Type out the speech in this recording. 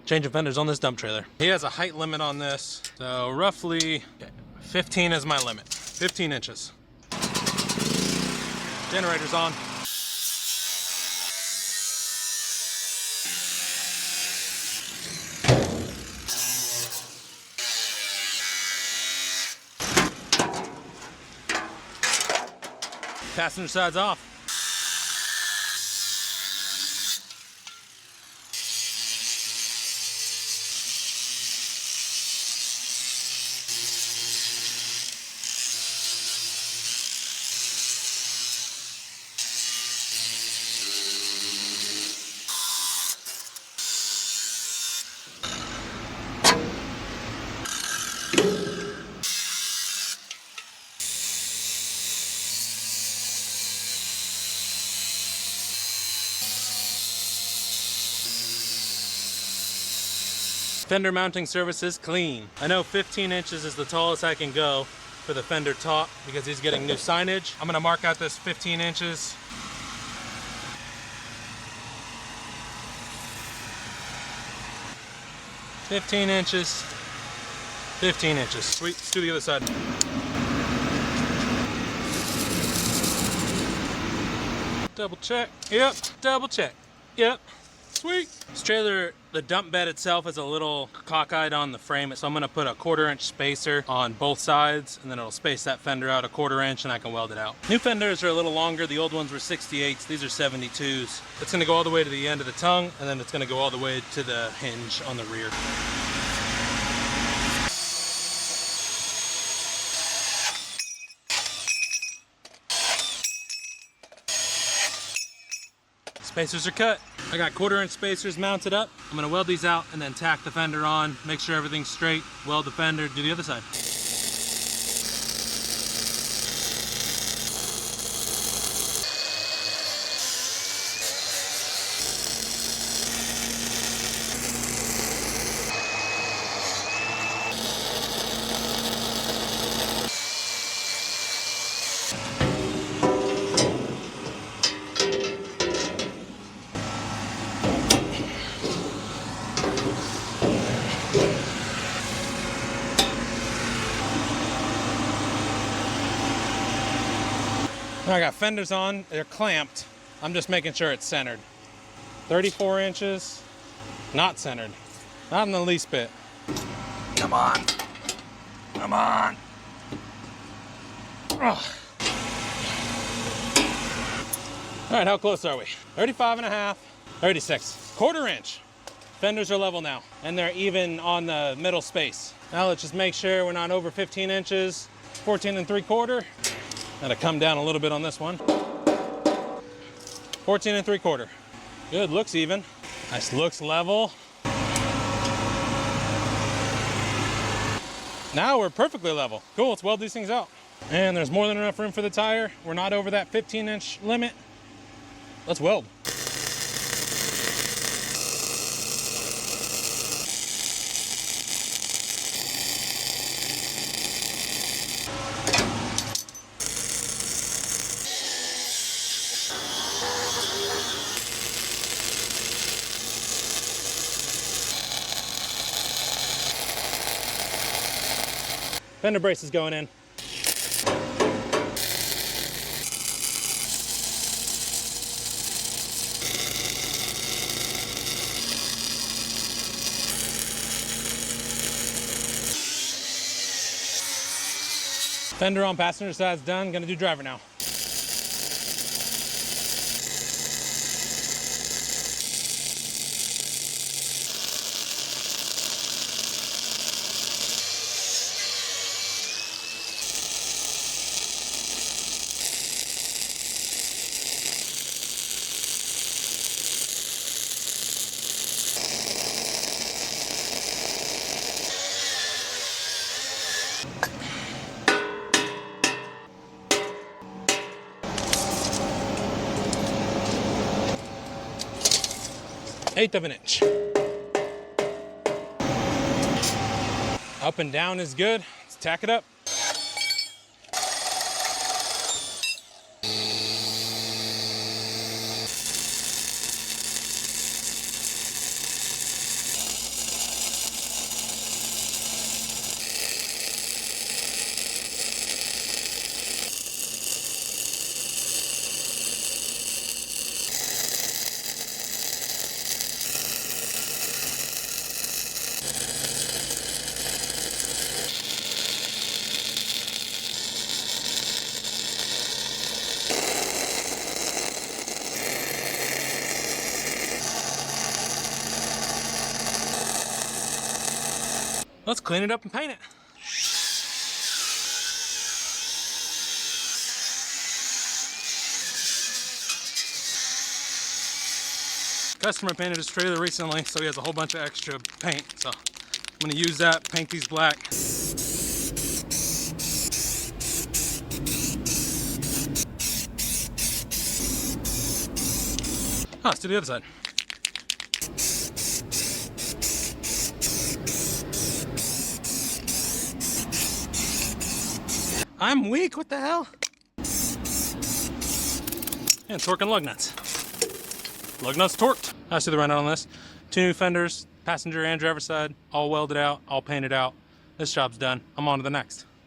changing fenders on this dump trailer. He has a height limit on this, so roughly 15 is my limit. 15 inches. Generator's on. Passenger side's off. Fender mounting surface is clean. I know 15 inches is the tallest I can go for the Fender top because he's getting new signage. I'm gonna mark out this 15 inches. "15 inches, 15 inches. Sweet, let's do the other side. Double check, yep, double check, yep. Sweet. This trailer, the dump bed itself is a little cockeyed on the frame, so I'm gonna put a 1/4 inch spacer on both sides, and then it'll space that fender out a 1/4 inch, and I can weld it out. New fenders are a little longer. The old ones were 68s. These are 72s. It's gonna go all the way to the end of the tongue, and then it's gonna go all the way to the hinge on the rear. Spacers are cut. I got 1/4 inch spacers mounted up. I'm gonna weld these out and then tack the fender on, make sure everything's straight, weld the fender, do the other side. I got fenders on, they're clamped. I'm just making sure it's centered. 34 inches, not centered. Not in the least bit. Come on, come on. Ugh. All right, how close are we? 35 and a half, 36. 1/4 inch. Fenders are level now, and they're even on the middle space. Now let's just make sure we're not over 15 inches. 14 3/4. Gotta come down a little bit on this one. 14 3/4. Good, looks even. Nice, looks level. Now we're perfectly level. Cool, let's weld these things out. And there's more than enough room for the tire. We're not over that 15 inch limit. Let's weld. Fender brace is going in. Fender on passenger side's done. Gonna do driver now. Eighth of an inch. Up and down is good. Let's tack it up. Let's clean it up and paint it. Customer painted his trailer recently, so he has a whole bunch of extra paint. So I'm gonna use that, paint these black. Ah, let's do the other side. I'm weak, what the hell? And torquing lug nuts. Lug nuts torqued. I see the rundown on this. 2 new fenders, passenger and driver side, all welded out, all painted out. This job's done. I'm on to the next.